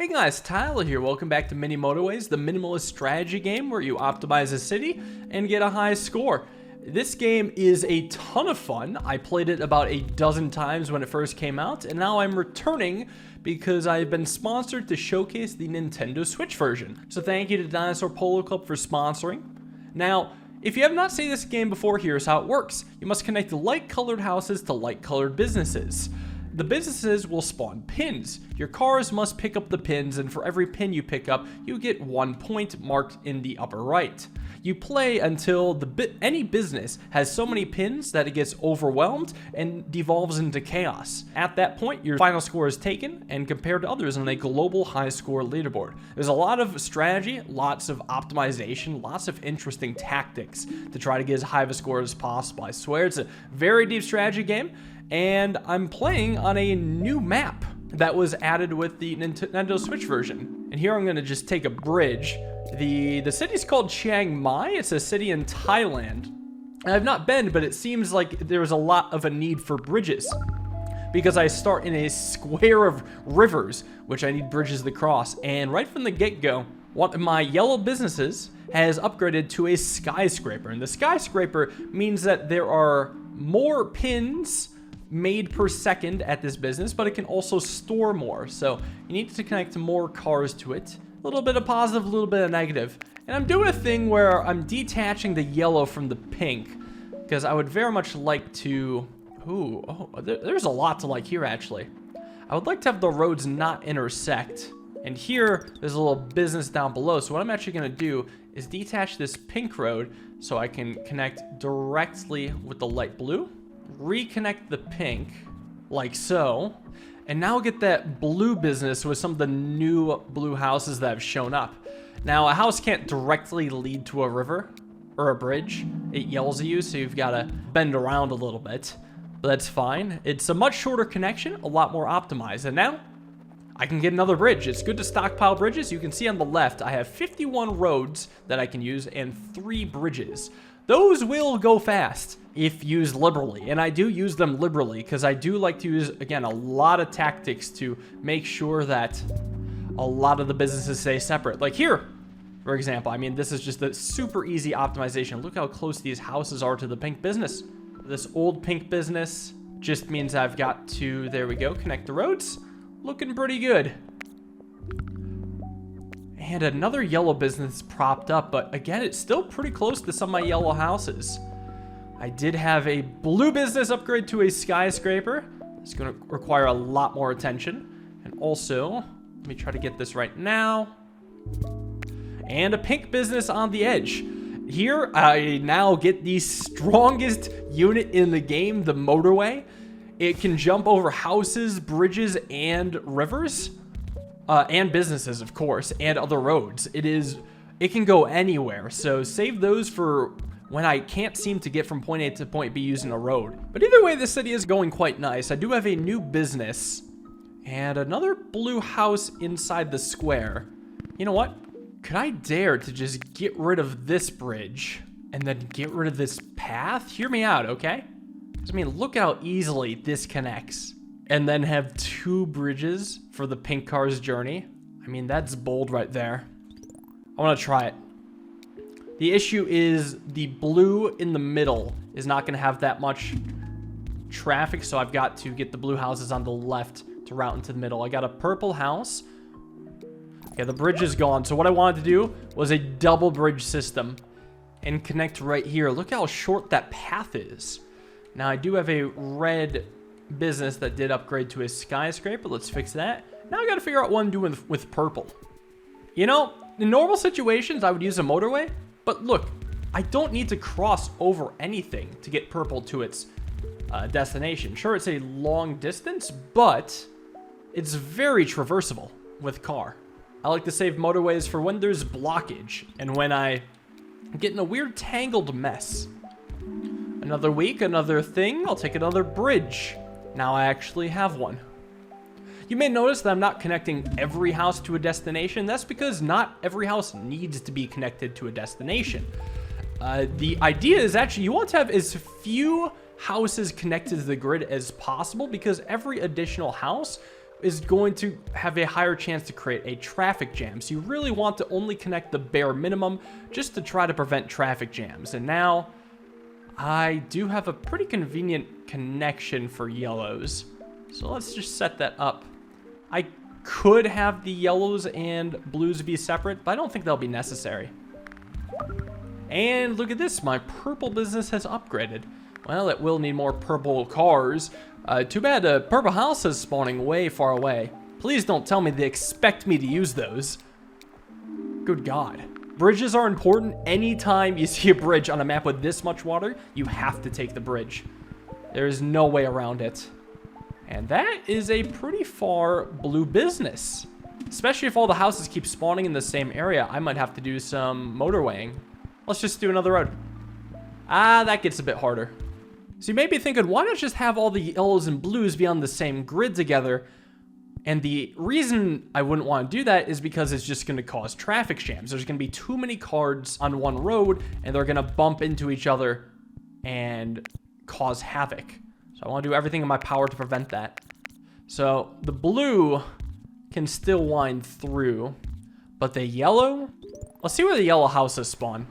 Hey guys, Tyler here. Welcome back to Mini Motorways, the minimalist strategy game where you optimize a city and get a high score. This game is a ton of fun. I played it about a dozen times when it first came out, and now I'm returning because I've been sponsored to showcase the Nintendo Switch version. So thank you to Dinosaur Polo Club for sponsoring. Now, if you have not seen this game before, here's how it works. You must connect light-colored houses to light-colored businesses. The businesses will spawn pins. Your cars must pick up the pins, and for every pin you pick up, you get 1 point marked in the upper right. You play until any business has so many pins that it gets overwhelmed and devolves into chaos. At that point, your final score is taken and compared to others on a global high score leaderboard. There's a lot of strategy, lots of optimization, lots of interesting tactics to try to get as high of a score as possible. I swear it's a very deep strategy game. And I'm playing on a new map that was added with the Nintendo Switch version. And here I'm gonna just take a bridge. The city's called Chiang Mai. It's a city in Thailand. And I've not been, but it seems like there's a lot of a need for bridges, because I start in a square of rivers, which I need bridges to cross. And right from the get-go, one of my yellow businesses has upgraded to a skyscraper. And the skyscraper means that there are more pins made per second at this business, but it can also store more. So you need to connect more cars to it. A little bit of positive, a little bit of negative. And I'm doing a thing where I'm detaching the yellow from the pink, because I would very much like to... there's a lot to like here, actually. I would like to have the roads not intersect. And here, there's a little business down below. So what I'm actually going to do is detach this pink road so I can connect directly with the light blue. Reconnect the pink, like so, and now get that blue business with some of the new blue houses that have shown up. Now, a house can't directly lead to a river or a bridge. It yells at you, so you've got to bend around a little bit, but that's fine. It's a much shorter connection, a lot more optimized, and now I can get another bridge. It's good to stockpile bridges. You can see on the left, I have 51 roads that I can use and 3 bridges. Those will go fast if used liberally, and I do use them liberally because I do like to use, again, a lot of tactics to make sure that a lot of the businesses stay separate. Like here, for example, I mean, this is just a super easy optimization. Look how close these houses are to the pink business. This old pink business just means I've got to, there we go, connect the roads. Looking pretty good. And another yellow business propped up, but again, it's still pretty close to some of my yellow houses. I did have a blue business upgrade to a skyscraper. It's going to require a lot more attention. And also, let me try to get this right now. And a pink business on the edge. Here, I now get the strongest unit in the game, the Motorway. It can jump over houses, bridges, and rivers. And businesses, of course, and other roads. It can go anywhere, so save those for when I can't seem to get from point A to point B using a road. But either way, this city is going quite nice. I do have a new business and another blue house inside the square. You know what? Could I dare to just get rid of this bridge and then get rid of this path? Hear me out, okay? I mean, look how easily this connects. And then have 2 bridges for the pink car's journey. I mean, that's bold right there. I want to try it. The issue is the blue in the middle is not going to have that much traffic, so I've got to get the blue houses on the left to route into the middle. I got a purple house. Okay, the bridge is gone. So what I wanted to do was a double bridge system and connect right here. Look how short that path is. Now, I do have a red business that did upgrade to a skyscraper. Let's fix that. Now I got to figure out what I'm doing with purple. You know, in normal situations, I would use a motorway, but look, I don't need to cross over anything to get purple to its destination. Sure, it's a long distance, but it's very traversable with car. I like to save motorways for when there's blockage and when I get in a weird tangled mess. Another week, another thing. I'll take another bridge. Now I actually have one. You may notice that I'm not connecting every house to a destination. That's because not every house needs to be connected to a destination. The idea is actually you want to have as few houses connected to the grid as possible, because every additional house is going to have a higher chance to create a traffic jam. So you really want to only connect the bare minimum just to try to prevent traffic jams. And now I do have a pretty convenient connection for yellows. So let's just set that up. I could have the yellows and blues be separate, but I don't think they'll be necessary. And look at this, my purple business has upgraded. Well, it will need more purple cars. Too bad the purple house is spawning way far away. Please don't tell me they expect me to use those. Good God. Bridges are important. Anytime you see a bridge on a map with this much water, you have to take the bridge. There is no way around it. And that is a pretty far blue business. Especially if all the houses keep spawning in the same area, I might have to do some motorwaying. Let's just do another road. Ah, that gets a bit harder. So you may be thinking, why not just have all the yellows and blues be on the same grid together? And the reason I wouldn't want to do that is because it's just going to cause traffic jams. There's going to be too many cars on one road, and they're going to bump into each other and cause havoc. So I want to do everything in my power to prevent that. So the blue can still wind through, but the yellow, let's see where the yellow houses spawn.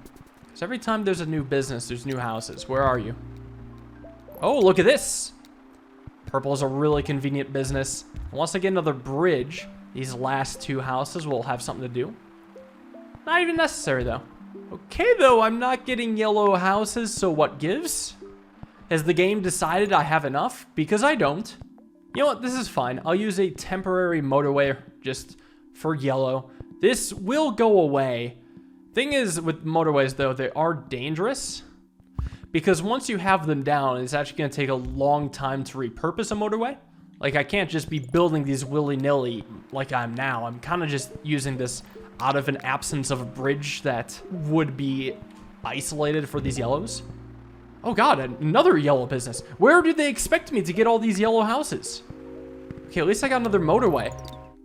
Because every time there's a new business, there's new houses. Where are you? Oh, look at this. Purple is a really convenient business. Once I get another bridge, these last two houses will have something to do. Not even necessary, though. Okay, though, I'm not getting yellow houses, so what gives? Has the game decided I have enough? Because I don't. You know what? This is fine. I'll use a temporary motorway just for yellow. This will go away. Thing is, with motorways, though, they are dangerous. Because once you have them down, it's actually going to take a long time to repurpose a motorway. Like, I can't just be building these willy-nilly like I'm now. I'm kind of just using this out of an absence of a bridge that would be isolated for these yellows. Oh God, another yellow business. Where do they expect me to get all these yellow houses? Okay, at least I got another motorway.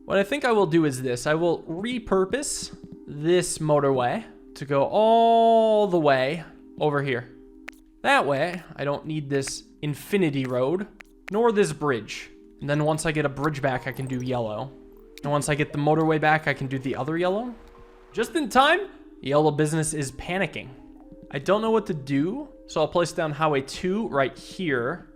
What I think I will do is this. I will repurpose this motorway to go all the way over here. That way, I don't need this infinity road, nor this bridge. And then once I get a bridge back, I can do yellow. And once I get the motorway back, I can do the other yellow. Just in time, yellow business is panicking. I don't know what to do, so I'll place down highway 2 right here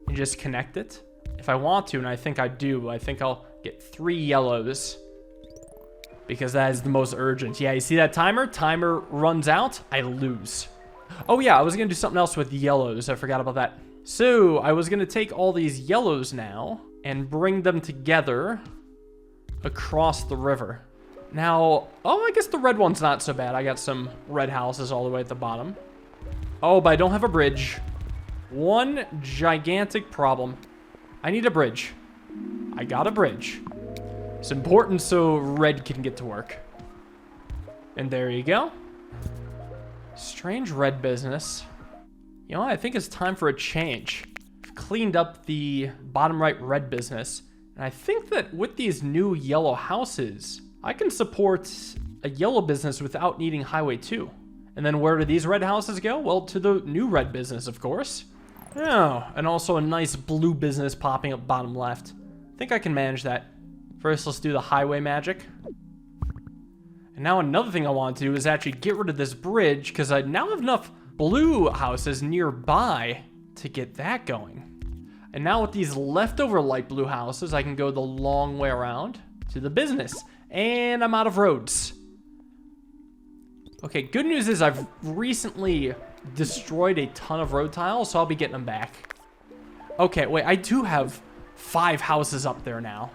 and just connect it. If I want to, and I think I do, I think I'll get 3 yellows because that is the most urgent. Yeah, you see that timer? Timer runs out, I lose. Oh yeah, I was gonna do something else with yellows. I forgot about that. So I was gonna take all these yellows now and bring them together across the river. Now, oh, I guess the red one's not so bad. I got some red houses all the way at the bottom. Oh, but I don't have a bridge. One gigantic problem. I need a bridge. I got a bridge. It's important so red can get to work. And there you go. Strange red business. You know what? I think it's time for a change. I've cleaned up the bottom right red business. And I think that with these new yellow houses, I can support a yellow business without needing highway 2. And then where do these red houses go? Well, to the new red business, of course. Oh, and also a nice blue business popping up bottom left. I think I can manage that. First, let's do the highway magic. And now another thing I want to do is actually get rid of this bridge because I now have enough blue houses nearby to get that going. And now with these leftover light blue houses, I can go the long way around to the business. And I'm out of roads. Okay, good news is I've recently destroyed a ton of road tiles, so I'll be getting them back. Okay, wait, I do have 5 houses up there now.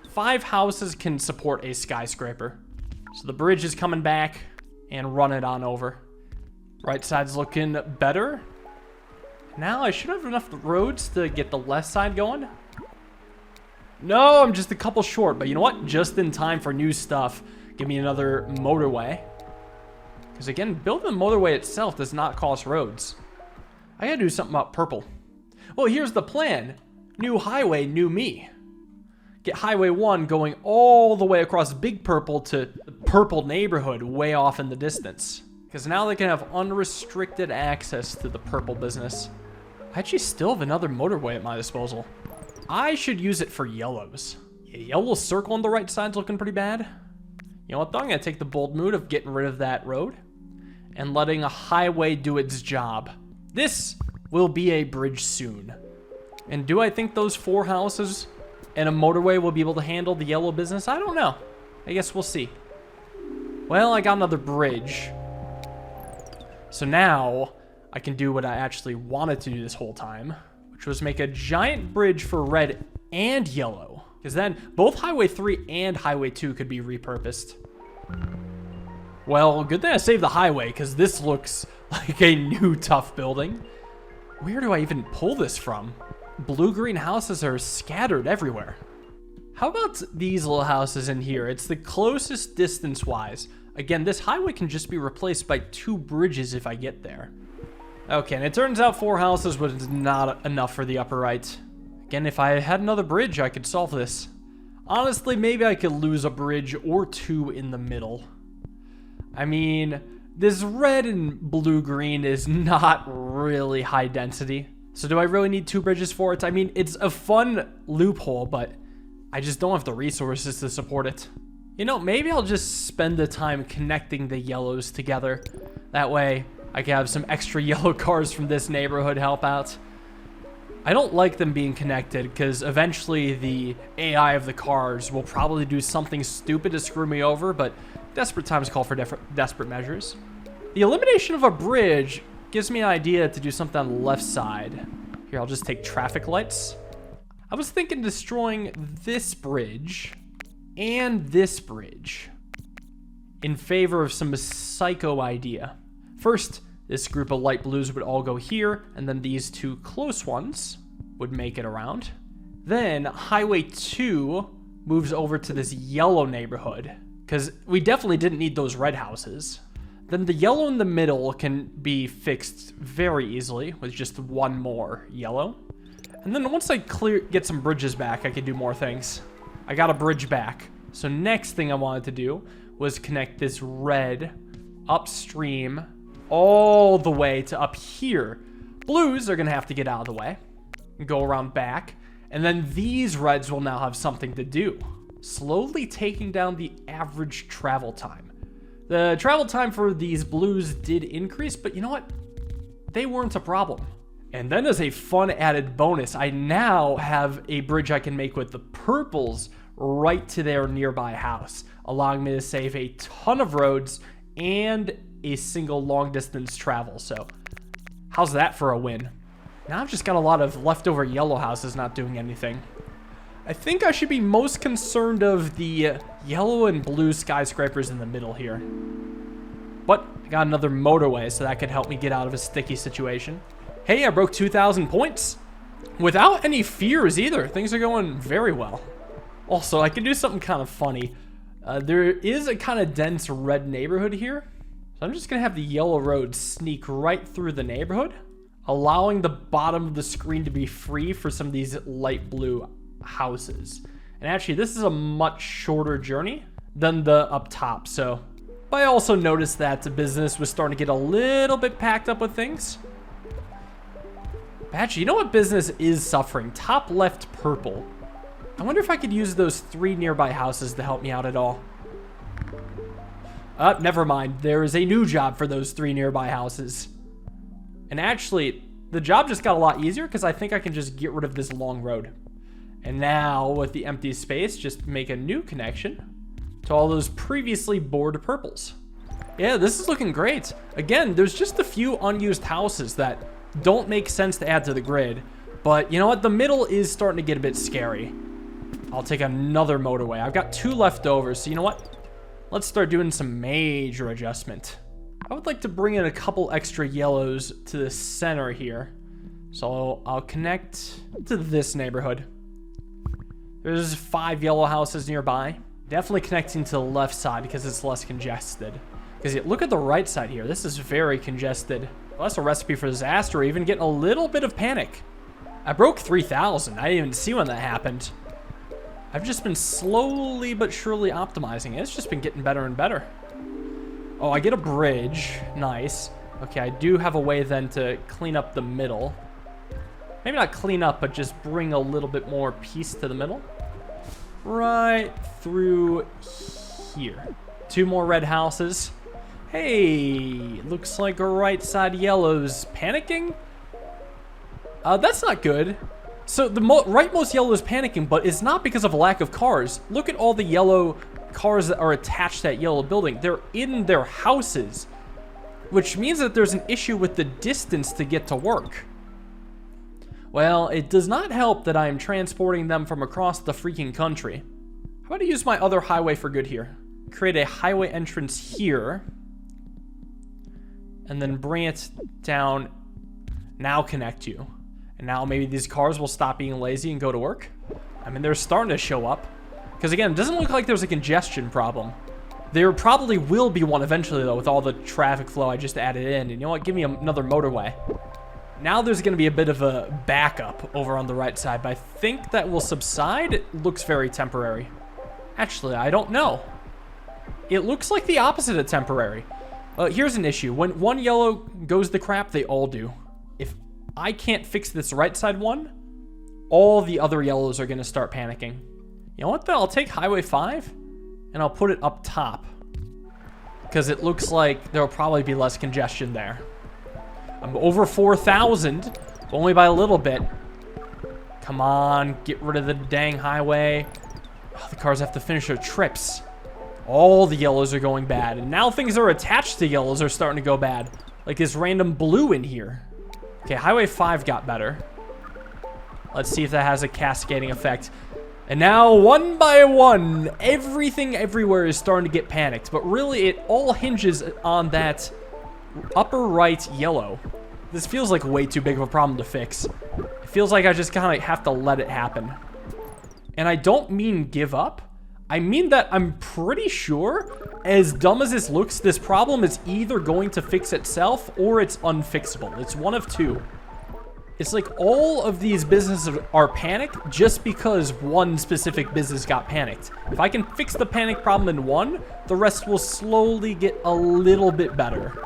5 houses can support a skyscraper. So the bridge is coming back and run it on over. Right side's looking better. Now I should have enough roads to get the left side going. No, I'm just a couple short, but you know what? Just in time for new stuff. Give me another motorway. Because again, building the motorway itself does not cost roads. I gotta do something about purple. Well, here's the plan. New highway, new me. Get highway 1 going all the way across Big Purple to the purple neighborhood way off in the distance. Because now they can have unrestricted access to the purple business. I actually still have another motorway at my disposal. I should use it for yellows. Yellow circle on the right side's looking pretty bad. You know what, though? I'm going to take the bold move of getting rid of that road and letting a highway do its job. This will be a bridge soon. And do I think those 4 houses and a motorway will be able to handle the yellow business? I don't know. I guess we'll see. Well, I got another bridge. So now I can do what I actually wanted to do this whole time, which was make a giant bridge for red and yellow. Because then both Highway 3 and Highway 2 could be repurposed. Well, good thing I saved the highway, because this looks like a new tough building. Where do I even pull this from? Blue-green houses are scattered everywhere. How about these little houses in here? It's the closest distance-wise. Again, this highway can just be replaced by 2 bridges if I get there. Okay, and it turns out 4 houses was not enough for the upper right. Again, if I had another bridge, I could solve this. Honestly, maybe I could lose a bridge or 2 in the middle. I mean, this red and blue-green is not really high density. So do I really need 2 bridges for it? I mean, it's a fun loophole, but I just don't have the resources to support it. You know, maybe I'll just spend the time connecting the yellows together. That way, I can have some extra yellow cars from this neighborhood help out. I don't like them being connected because eventually the AI of the cars will probably do something stupid to screw me over, but desperate times call for desperate measures. The elimination of a bridge gives me an idea to do something on the left side. Here, I'll just take traffic lights. I was thinking destroying this bridge and this bridge in favor of some psycho idea. First, this group of light blues would all go here, and then these 2 close ones would make it around. Then Highway 2 moves over to this yellow neighborhood, because we definitely didn't need those red houses. Then the yellow in the middle can be fixed very easily with just 1 more yellow. And then once I get some bridges back, I can do more things. I got a bridge back. So next thing I wanted to do was connect this red upstream all the way to up here. Blues are going to have to get out of the way and go around back. And then these reds will now have something to do. Slowly taking down the average travel time. The travel time for these blues did increase, but you know what? They weren't a problem. And then as a fun added bonus, I now have a bridge I can make with the purples right to their nearby house, allowing me to save a ton of roads and a single long distance travel. So how's that for a win? Now I've just got a lot of leftover yellow houses not doing anything. I think I should be most concerned of the yellow and blue skyscrapers in the middle here. But I got another motorway, so that could help me get out of a sticky situation. Hey, I broke 2,000 points without any fears either. Things are going very well. Also, I can do something kind of funny. There is a kind of dense red neighborhood here. So I'm just going to have the yellow road sneak right through the neighborhood, allowing the bottom of the screen to be free for some of these light blue houses. And actually, this is a much shorter journey than the up top. So, but I also noticed that the business was starting to get a little bit packed up with things. Actually, you know what business is suffering? Top left purple. I wonder if I could use those 3 nearby houses to help me out at all. Never mind. There is a new job for those 3 nearby houses. And actually, the job just got a lot easier because I think I can just get rid of this long road. And now, with the empty space, just make a new connection to all those previously bored purples. Yeah, this is looking great. Again, there's just a few unused houses that don't make sense to add to the grid. But you know what? The middle is starting to get a bit scary. I'll take another motorway. I've got 2 left over, so you know what? Let's start doing some major adjustment. I would like to bring in a couple extra yellows to the center here. So I'll connect to this neighborhood. There's 5 yellow houses nearby. Definitely connecting to the left side because it's less congested. Because look at the right side here. This is very congested. Well, that's a recipe for disaster, or even getting a little bit of panic. I broke 3,000. I didn't even see when that happened. I've just been slowly but surely optimizing it. It's just been getting better and better. Oh, I get a bridge. Nice. Okay, I do have a way then to clean up the middle. Maybe not clean up, but just bring a little bit more peace to the middle. right through here. 2 more red houses. Hey, looks like a right side yellow's panicking. That's not good. So the rightmost yellow is panicking, but it's not because of a lack of cars. Look at all the yellow cars that are attached to that yellow building. They're in their houses, which means that there's an issue with the distance to get to work. Well, it does not help that I am transporting them from across the freaking country. How about I use my other highway for good here? Create a highway entrance here, and then bring it down. Now connect you. And now maybe these cars will stop being lazy and go to work. I mean, they're starting to show up. Because again, it doesn't look like there's a congestion problem. There probably will be one eventually, though, with all the traffic flow I just added in. And you know what? Give me another motorway. Now there's going to be a bit of a backup over on the right side, but I think that will subside. It looks very temporary. Actually, I don't know. It looks like the opposite of temporary. Here's an issue. When one yellow goes to crap, they all do. If I can't fix this right side one, all the other yellows are going to start panicking. You know what, though? I'll take Highway 5, and I'll put it up top. Because it looks like there'll probably be less congestion there. I'm over 4,000, only by a little bit. Come on, get rid of the dang highway. Oh, the cars have to finish their trips. All the yellows are going bad. And now things that are attached to yellows are starting to go bad. Like this random blue in here. Okay, Highway 5 got better. Let's see if that has a cascading effect. And now, one by one, everything everywhere is starting to get panicked. But really, it all hinges on that upper right yellow. This feels like way too big of a problem to fix. It feels like I just kind of have to let it happen. And I don't mean give up. I mean that I'm pretty sure, as dumb as this looks, this problem is either going to fix itself or it's unfixable. It's one of two. It's like all of these businesses are panicked just because one specific business got panicked. If I can fix the panic problem in one, the rest will slowly get a little bit better.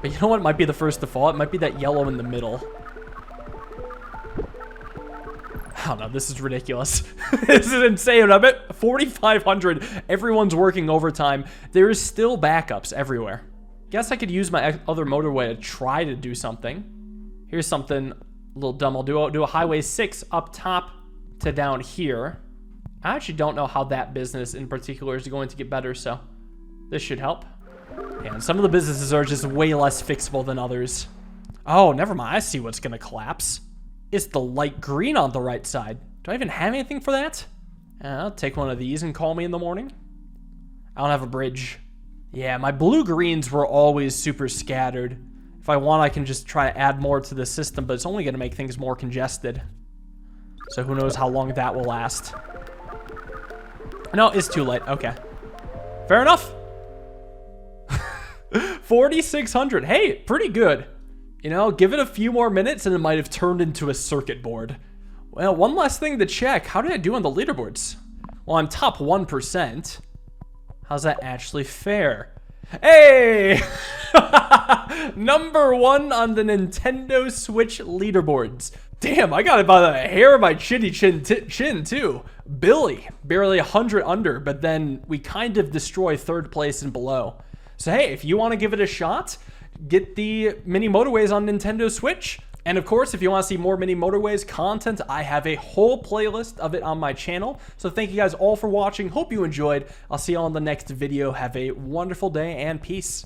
But you know what might be the first to fall? It might be that yellow in the middle. I don't know, this is ridiculous. This is insane. I'm at 4,500. Everyone's working overtime. There is still backups everywhere. Guess I could use my other motorway to try to do something. Here's something a little dumb. I'll do a Highway 6 up top to down here. I actually don't know how that business in particular is going to get better, so this should help. Yeah, and some of the businesses are just way less fixable than others. Oh, never mind. I see what's going to collapse. It's the light green on the right side. Do I even have anything for that? I'll take one of these and call me in the morning. I don't have a bridge. Yeah, my blue-greens were always super scattered. If I want, I can just try to add more to the system, but it's only going to make things more congested. So who knows how long that will last. No, it's too late. Okay. Fair enough. 4,600. Hey, pretty good. You know, give it a few more minutes and it might have turned into a circuit board. Well, one last thing to check. How did I do on the leaderboards? Well, I'm top 1%. How's that actually fair? Hey! Number 1 on the Nintendo Switch leaderboards. Damn, I got it by the hair of my chin too. Billy, barely 100 under, but then we kind of destroy 3rd place and below. So hey, if you want to give it a shot, get the Mini Motorways on Nintendo Switch. And of course, if you want to see more Mini Motorways content, I have a whole playlist of it on my channel. So thank you guys all for watching. Hope you enjoyed. I'll see you all in the next video. Have a wonderful day and peace.